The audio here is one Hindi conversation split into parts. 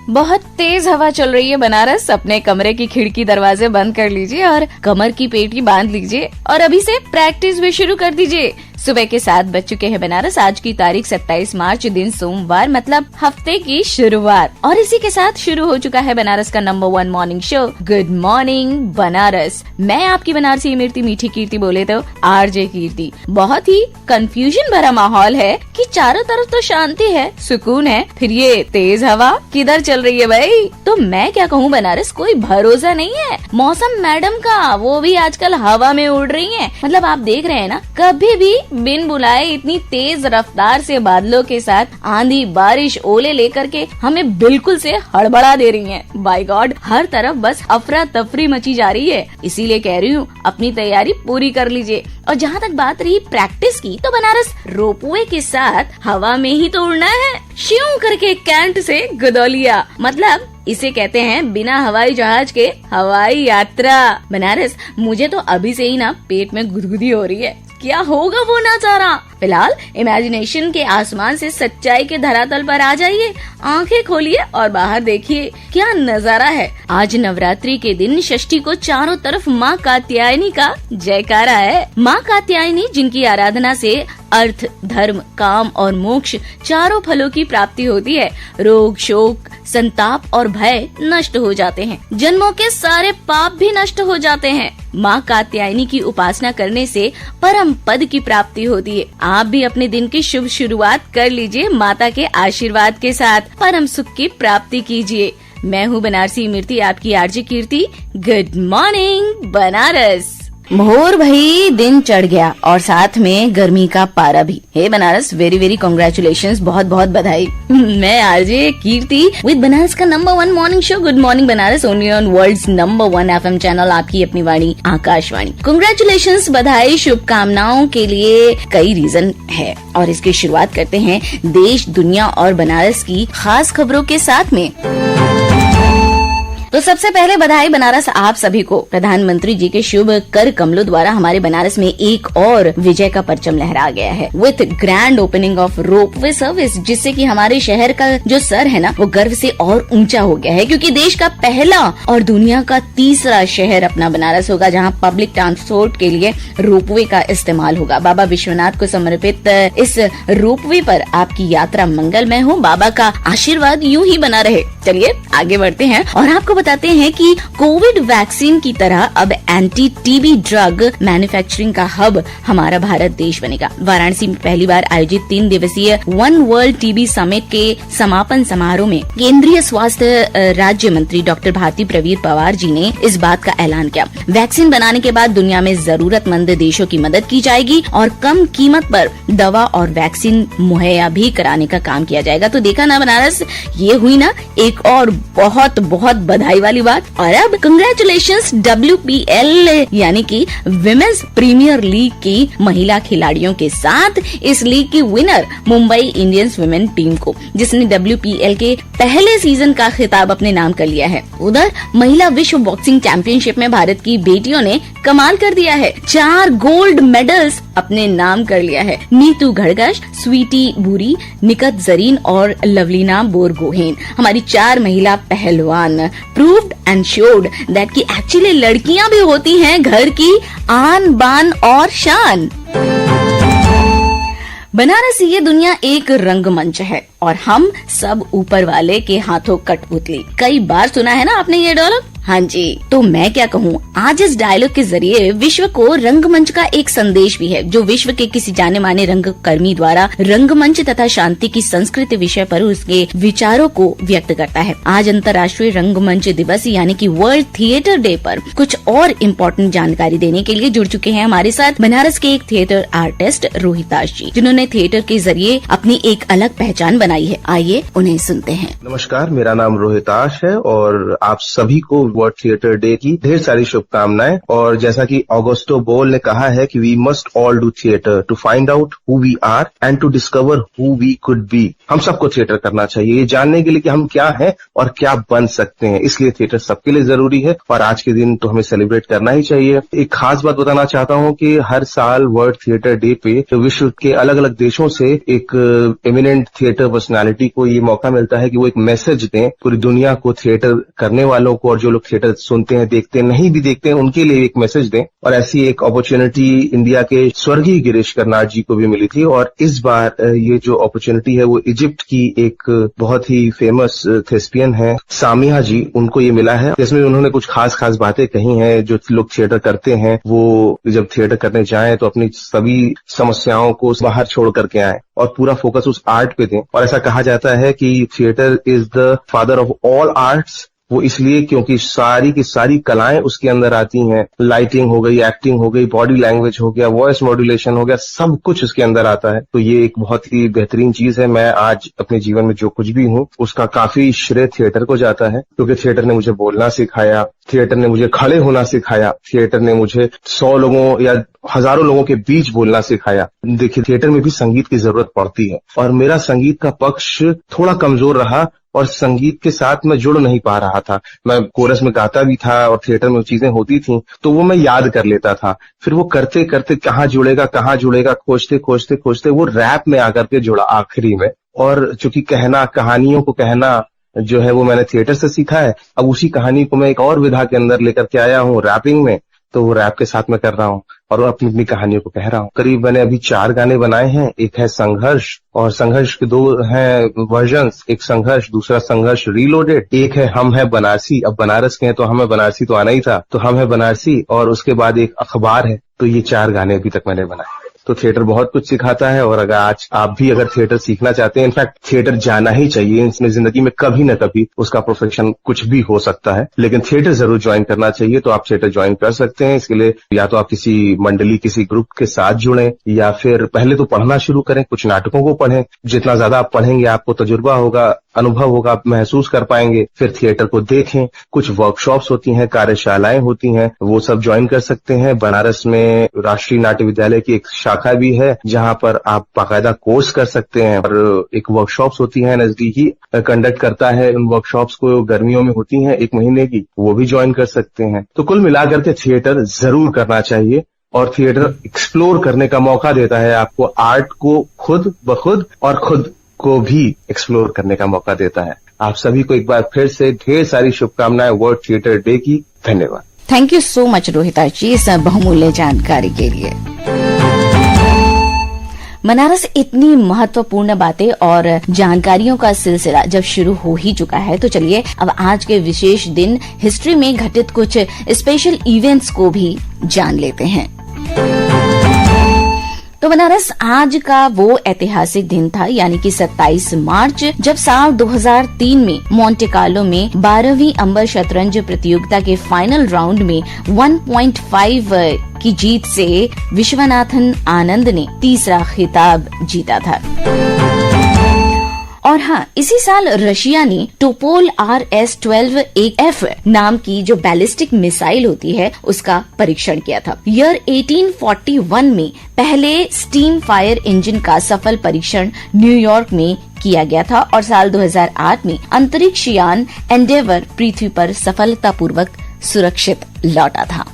बहुत तेज हवा चल रही है बनारस। अपने कमरे की खिड़की दरवाजे बंद कर लीजिए और कमर की पेटी बांध लीजिए और अभी से प्रैक्टिस भी शुरू कर दीजिए। सुबह के 7 बज चुके हैं बनारस। आज की तारीख 27 मार्च, दिन सोमवार, मतलब हफ्ते की शुरुआत। और इसी के साथ शुरू हो चुका है बनारस का number 1 morning show, good morning Banaras. मैं आपकी बनारसी इमरती मीठी कीर्ति बोले तो आरजे कीर्ति। बहुत ही कंफ्यूजन भरा माहौल है कि चारों तरफ तो शांति है, सुकून है, फिर ये तेज हवा किधर चल रही है भाई। तो मैं क्या कहूँ बनारस, कोई भरोसा नहीं है मौसम मैडम का, वो भी आजकल हवा में उड़ रही है। मतलब आप देख रहे हैं ना, कभी भी बिन बुलाए इतनी तेज रफ्तार से बादलों के साथ आंधी बारिश ओले लेकर के हमें बिल्कुल से हड़बड़ा दे रही हैं। बाय गॉड, हर तरफ बस अफरा तफरी मची जा रही है। इसीलिए कह रही हूँ अपनी तैयारी पूरी कर लीजिए। और जहाँ तक बात रही प्रैक्टिस की, तो बनारस रोपवे के साथ हवा में ही तो उड़ना है। श्यों करके कैंट से गदौलिया, मतलब इसे कहते हैं बिना हवाई जहाज के हवाई यात्रा। बनारस, मुझे तो अभी से ही ना पेट में गुदगुदी हो रही है, क्या होगा वो नजारा। फिलहाल इमेजिनेशन के आसमान से सच्चाई के धरातल पर आ जाइए, आंखें खोलिए और बाहर देखिए क्या नजारा है। आज नवरात्रि के दिन षष्ठी को चारों तरफ माँ कात्यायनी का जयकारा है। माँ कात्यायनी जिनकी आराधना से अर्थ, धर्म, काम और मोक्ष चारों फलों की प्राप्ति होती है। रोग, शोक, संताप और भय नष्ट हो जाते हैं। जन्मों के सारे पाप भी नष्ट हो जाते हैं। माँ कात्यायनी की उपासना करने से परम पद की प्राप्ति होती है। आप भी अपने दिन की शुभ शुरुआत कर लीजिए माता के आशीर्वाद के साथ, परम सुख की प्राप्ति कीजिए। मैं हूँ बनारसी इमरती, आपकी RJ Kirti. Good morning Banaras. Mohar भाई, दिन चढ़ गया और साथ में गर्मी का पारा भी। Hey Banaras, very very congratulations, बहुत बहुत बधाई। मैं आरजे कीर्ति विद बनारस का number 1 morning show, good morning Banaras, only on world's number 1 FM channel, आपकी अपनी वाणी आकाशवाणी। कांग्रेचुलेशंस, बधाई, शुभकामनाओं के लिए कई रीजन है और इसकी शुरुआत करते हैं देश, दुनिया और बनारस की खास खबरों के साथ में। तो सबसे पहले बधाई बनारस आप सभी को। प्रधानमंत्री जी के शुभ कर कमलों द्वारा हमारे बनारस में एक और विजय का परचम लहरा गया है, with grand opening of ropeway service, जिससे कि हमारे शहर का जो सर है ना, वो गर्व से और ऊंचा हो गया है, क्योंकि देश का पहला और दुनिया का तीसरा शहर अपना बनारस होगा जहां पब्लिक ट्रांसपोर्ट के लिए रोपवे का इस्तेमाल होगा। बाबा विश्वनाथ को समर्पित इस रोपवे पर आपकी यात्रा मंगलमय हो, बाबा का आशीर्वाद यूं ही बना रहे। चलिए आगे बढ़ते हैं और आपको बताते हैं कि कोविड वैक्सीन की तरह अब एंटी टीबी ड्रग मैन्युफैक्चरिंग का हब हमारा भारत देश बनेगा। वाराणसी में पहली बार आयोजित 3 दिवसीय वन वर्ल्ड टीबी समिट के समापन समारोह में केंद्रीय स्वास्थ्य राज्य मंत्री डॉक्टर भारती प्रवीर पवार जी ने इस बात का ऐलान किया। वैक्सीन बनाने के बाद दुनिया में जरूरतमंद देशों की मदद की जाएगी और कम कीमत पर दवा और वैक्सीन मुहैया भी कराने का काम किया जाएगा। तो देखा ना बनारस, ये हुई ना एक और बहुत बहुत बधाई वाली बात। और अब कंग्रेचुलेशंस WPL यानी कि विमेंस प्रीमियर लीग की महिला खिलाड़ियों के साथ इस लीग की winner Mumbai Indians women team को, जिसने WPL के पहले सीजन का खिताब अपने नाम कर लिया है। उधर महिला विश्व बॉक्सिंग चैंपियनशिप में भारत की बेटियों ने कमाल कर दिया है, 4 गोल्ड मेडल्स अपने नाम कर लिया है। नीतू घड़गश, स्वीटी बुरी, निकत जरीन और लवलीना बोरगोहेन, हमारी 4 महिला पहलवान प्रूव्ड एंड शोड दैट कि एक्चुअली लड़कियां भी होती हैं घर की आन बान और शान। बनारस, ये दुनिया एक रंगमंच है और हम सब ऊपर वाले के हाथों कठपुतली। कई बार सुना है ना आपने ये डायलॉग? हाँ जी, तो मैं क्या कहूँ, आज इस डायलॉग के जरिए विश्व को रंगमंच का एक संदेश भी है, जो विश्व के किसी जाने माने रंगकर्मी द्वारा रंगमंच तथा शांति की संस्कृति विषय पर उसके विचारों को व्यक्त करता है। आज अंतर्राष्ट्रीय रंगमंच दिवस यानी कि वर्ल्ड थिएटर डे पर कुछ और इम्पोर्टेंट जानकारी देने के लिए जुड़ चुके हैं हमारे साथ बनारस के एक थिएटर आर्टिस्ट रोहिताश जी, जिन्होंने थिएटर के जरिए अपनी एक अलग पहचान बनाई है। आइए उन्हें सुनते हैं। नमस्कार, मेरा नाम रोहिताश है और आप सभी को वर्ल्ड थिएटर डे की ढेर सारी शुभकामनाएं। और जैसा कि ऑगस्टो बोल ने कहा है कि we must all do theatre to find out who we are and to discover who we could be. हम सबको थिएटर करना चाहिए, ये जानने के लिए कि हम क्या हैं और क्या बन सकते हैं। इसलिए थिएटर सबके लिए जरूरी है और आज के दिन तो हमें सेलिब्रेट करना ही चाहिए। एक खास बात बताना चाहता हूं कि हर साल वर्ल्ड थिएटर डे पे विश्व के अलग अलग देशों से एक एमिनेंट थिएटर पर्सनालिटी को ये मौका मिलता है कि वो एक मैसेज दें पूरी दुनिया को, थिएटर करने वालों को और जो लोग थिएटर सुनते हैं, देखते हैं, नहीं भी देखते हैं, उनके लिए एक मैसेज दें। और ऐसी एक अपॉर्चुनिटी इंडिया के स्वर्गीय गिरीश कर्नाड जी को भी मिली थी और इस बार ये जो अपॉर्चुनिटी है वो इजिप्ट की एक बहुत ही फेमस थेस्पियन है सामिया जी, उनको ये मिला है, जिसमें उन्होंने कुछ खास बातें कही हैं। जो लोग थिएटर करते हैं वो जब थिएटर करने जाएं तो अपनी सभी समस्याओं को बाहर छोड़ करके आएं और पूरा फोकस उस आर्ट पे दें। और ऐसा कहा जाता है कि theatre is the father of all arts. वो इसलिए क्योंकि सारी की सारी कलाएं उसके अंदर आती हैं। लाइटिंग हो गई, एक्टिंग हो गई, बॉडी लैंग्वेज हो गया, वॉइस मॉड्यूलेशन हो गया, सब कुछ उसके अंदर आता है। तो ये एक बहुत ही बेहतरीन चीज है। मैं आज अपने जीवन में जो कुछ भी हूँ उसका काफी श्रेय थिएटर को जाता है, क्योंकि थिएटर ने मुझे बोलना सिखाया, थिएटर ने मुझे खड़े होना सिखाया, थिएटर ने मुझे 100 लोगों या हजारों लोगों के बीच बोलना सिखाया। देखिए, थिएटर में भी संगीत की जरूरत पड़ती है और मेरा संगीत का पक्ष थोड़ा कमजोर रहा और संगीत के साथ मैं जुड़ नहीं पा रहा था। मैं कोरस में गाता भी था और थिएटर में चीजें होती थी तो वो मैं याद कर लेता था, फिर वो करते करते कहाँ जुड़ेगा खोजते वो रैप में आकर के जुड़ा आखिरी में। और चूंकि कहानियों को कहना जो है वो मैंने थिएटर से सीखा है, अब उसी कहानी को मैं एक और विधा के अंदर लेकर के आया हूँ रैपिंग में, तो वो रैप के साथ मैं कर रहा हूँ और अपनी अपनी कहानियों को कह रहा हूँ। करीब मैंने अभी 4 गाने बनाए हैं। एक है संघर्ष और संघर्ष के 2 हैं वर्जन्स, एक संघर्ष, दूसरा संघर्ष रीलोडेड, एक है हम है बनारसी। अब बनारस के हैं तो हमें बनारसी तो आना ही था, तो हम है बनारसी, और उसके बाद एक अखबार है। तो ये 4 गाने अभी तक मैंने बनाए। तो थिएटर बहुत कुछ सिखाता है और अगर आज आप भी अगर थिएटर सीखना चाहते हैं, इनफैक्ट थिएटर जाना ही चाहिए। इसमें जिंदगी में कभी न कभी उसका प्रोफेशन कुछ भी हो सकता है, लेकिन थिएटर जरूर ज्वाइन करना चाहिए। तो आप थिएटर ज्वाइन कर सकते हैं। इसके लिए या तो आप किसी मंडली, किसी ग्रुप के साथ जुड़ें या फिर पहले तो पढ़ना शुरू करें, कुछ नाटकों को पढ़ें। जितना ज्यादा आप पढ़ेंगे आपको तजुर्बा होगा, अनुभव होगा, आप महसूस कर पाएंगे। फिर थिएटर को देखें, कुछ वर्कशॉप्स होती हैं, कार्यशालाएं होती हैं, वो सब ज्वाइन कर सकते हैं। बनारस में राष्ट्रीय नाट्य विद्यालय की एक शाखा भी है जहां पर आप बाकायदा कोर्स कर सकते हैं और एक वर्कशॉप्स होती हैं, नजदीकी कंडक्ट करता है। उन वर्कशॉप्स को गर्मियों में होती हैं 1 महीने की, वो भी ज्वाइन कर सकते हैं। तो कुल मिलाकर के थिएटर जरूर करना चाहिए और थिएटर एक्सप्लोर करने का मौका देता है आपको, आर्ट को खुद ब खुद और खुद को भी एक्सप्लोर करने का मौका देता है। आप सभी को एक बार फिर से ढेर सारी शुभकामनाएं वर्ल्ड थिएटर डे की। धन्यवाद। थैंक यू सो मच रोहिता जी इस बहुमूल्य जानकारी के लिए। बनारस इतनी महत्वपूर्ण बातें और जानकारियों का सिलसिला जब शुरू हो ही चुका है, तो चलिए अब आज के विशेष दिन हिस्ट्री में घटित कुछ स्पेशल इवेंट्स को भी जान लेते हैं। तो बनारस आज का वो ऐतिहासिक दिन था, यानी कि 27 मार्च, जब साल 2003 में मोंटे कार्लो में 12वीं अंबर शतरंज प्रतियोगिता के फाइनल राउंड में 1.5 की जीत से विश्वनाथन आनंद ने तीसरा खिताब जीता था। और हाँ, इसी साल रशिया ने टोपोल RS-12F नाम की जो बैलिस्टिक मिसाइल होती है उसका परीक्षण किया था। ईयर 1841 में पहले स्टीम फायर इंजन का सफल परीक्षण न्यूयॉर्क में किया गया था और साल 2008 में अंतरिक्ष यान एंडेवर पृथ्वी पर सफलतापूर्वक सुरक्षित लौटा था।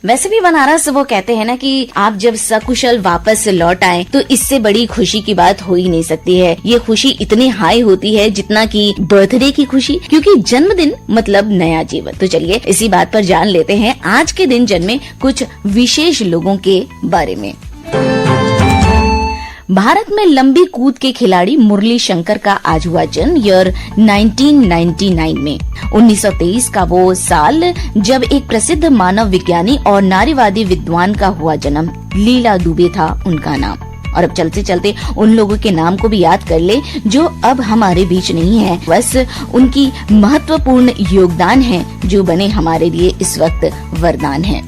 वैसे भी बनारस वो कहते हैं ना कि आप जब सकुशल वापस लौट आए तो इससे बड़ी खुशी की बात हो ही नहीं सकती है। ये खुशी इतनी हाई होती है जितना कि बर्थडे की खुशी, क्योंकि जन्मदिन मतलब नया जीवन। तो चलिए इसी बात पर जान लेते हैं आज के दिन जन्मे कुछ विशेष लोगों के बारे में। भारत में लंबी कूद के खिलाड़ी मुरली शंकर का आज हुआ जन्म ईयर 1999 में। 1923 का वो साल जब एक प्रसिद्ध मानव विज्ञानी और नारीवादी विद्वान का हुआ जन्म। लीला दुबे था उनका नाम। और अब चलते चलते उन लोगों के नाम को भी याद कर ले जो अब हमारे बीच नहीं है, बस उनकी महत्वपूर्ण योगदान है जो बने हमारे लिए इस वक्त वरदान है।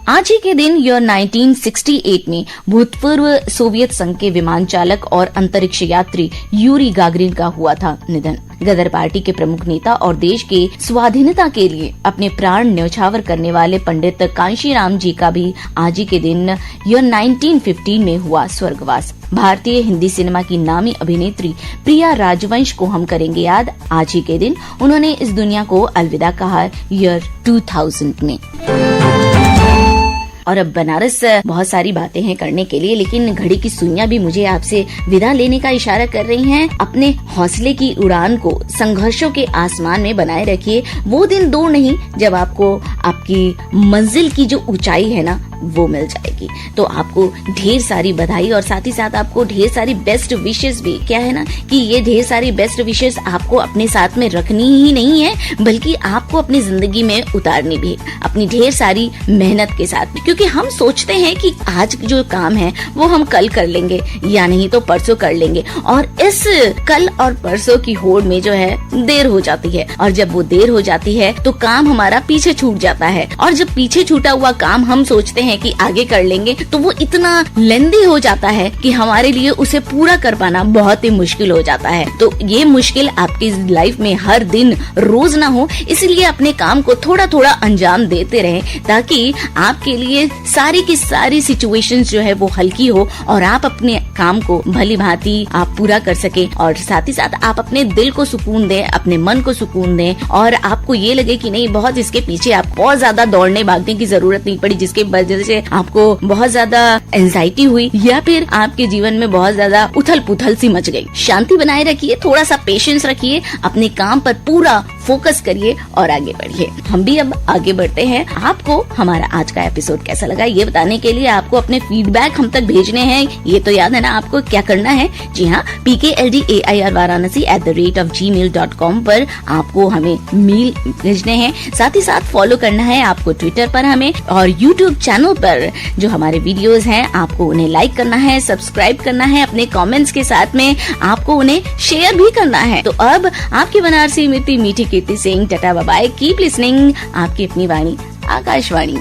आज ही के दिन ईयर 1968 में भूतपूर्व सोवियत संघ के विमान चालक और अंतरिक्ष यात्री यूरी गागरिन का हुआ था निधन। गदर पार्टी के प्रमुख नेता और देश के स्वाधीनता के लिए अपने प्राण न्यौछावर करने वाले पंडित कांशीराम जी का भी आज ही के दिन ईयर 1915 में हुआ स्वर्गवास। भारतीय हिंदी सिनेमा की नामी अभिनेत्री प्रिया राजवंश को हम करेंगे याद। आज ही के दिन उन्होंने इस दुनिया को अलविदा कहा ईयर 2000 में। और अब बनारस बहुत सारी बातें हैं करने के लिए, लेकिन घड़ी की सुइयां भी मुझे आपसे विदा लेने का इशारा कर रही हैं। अपने हौसले की उड़ान को संघर्षों के आसमान में बनाए रखिए। वो दिन दूर नहीं जब आपको आपकी मंजिल की जो ऊंचाई है ना वो मिल जाएगी। तो आपको ढेर सारी बधाई और साथ ही साथ आपको ढेर सारी बेस्ट विशेस भी। क्या है ना कि ये ढेर सारी बेस्ट विशेस आपको अपने साथ में रखनी ही नहीं है, बल्कि आपको अपनी जिंदगी में उतारनी भी अपनी ढेर सारी मेहनत के साथ, क्योंकि हम सोचते हैं कि आज जो काम है वो हम कल कर लेंगे या नहीं तो परसों कर लेंगे, और इस कल और परसों की होड़ में जो है देर हो जाती है। और जब वो देर हो जाती है तो काम हमारा पीछे छूट जाता है, और जब पीछे छूटा हुआ काम हम सोचते हैं कि आगे कर लेंगे तो वो इतना लेंदी हो जाता है कि हमारे लिए उसे पूरा कर पाना बहुत ही मुश्किल हो जाता है। तो ये मुश्किल आपकी लाइफ में हर दिन रोज ना हो, इसलिए अपने काम को थोड़ा थोड़ा अंजाम देते रहें, ताकि आपके लिए सारी की सारी सिचुएशंस जो है वो हल्की हो और आप अपने काम को भली भांति आप पूरा कर सके, और साथ ही साथ आप अपने दिल को सुकून दें, अपने मन को सुकून दें, और आपको ये लगे कि नहीं बहुत इसके पीछे आप बहुत ज्यादा दौड़ने भागने की जरूरत नहीं पड़ी, जिसके वजह से आपको बहुत ज्यादा एंजाइटी हुई या फिर आपके जीवन में बहुत ज्यादा उथल पुथल सी मच गई। शांति बनाए रखिए, थोड़ा सा पेशेंस रखिए, अपने काम पर पूरा फोकस करिए और आगे बढ़िए। हम भी अब आगे बढ़ते हैं। आपको हमारा आज का एपिसोड कैसा लगा ये बताने के लिए आपको अपने फीडबैक हम तक भेजने हैं। ये तो याद है ना आपको क्या करना है? जी हाँ, pkldair@varanasi@gmail.com पर आपको हमें मेल भेजने हैं। साथ ही साथ फॉलो करना है आपको ट्विटर पर हमें, और यूट्यूब चैनल पर जो हमारे वीडियोस हैं आपको उन्हें लाइक करना है, सब्सक्राइब करना है, अपने कमेंट्स के साथ में आपको उन्हें शेयर भी करना है। तो अब आपकी बनारसी मीठी Kirti Singh, tata bye bye, keep listening, आपकी अपनी वाणी आकाशवाणी।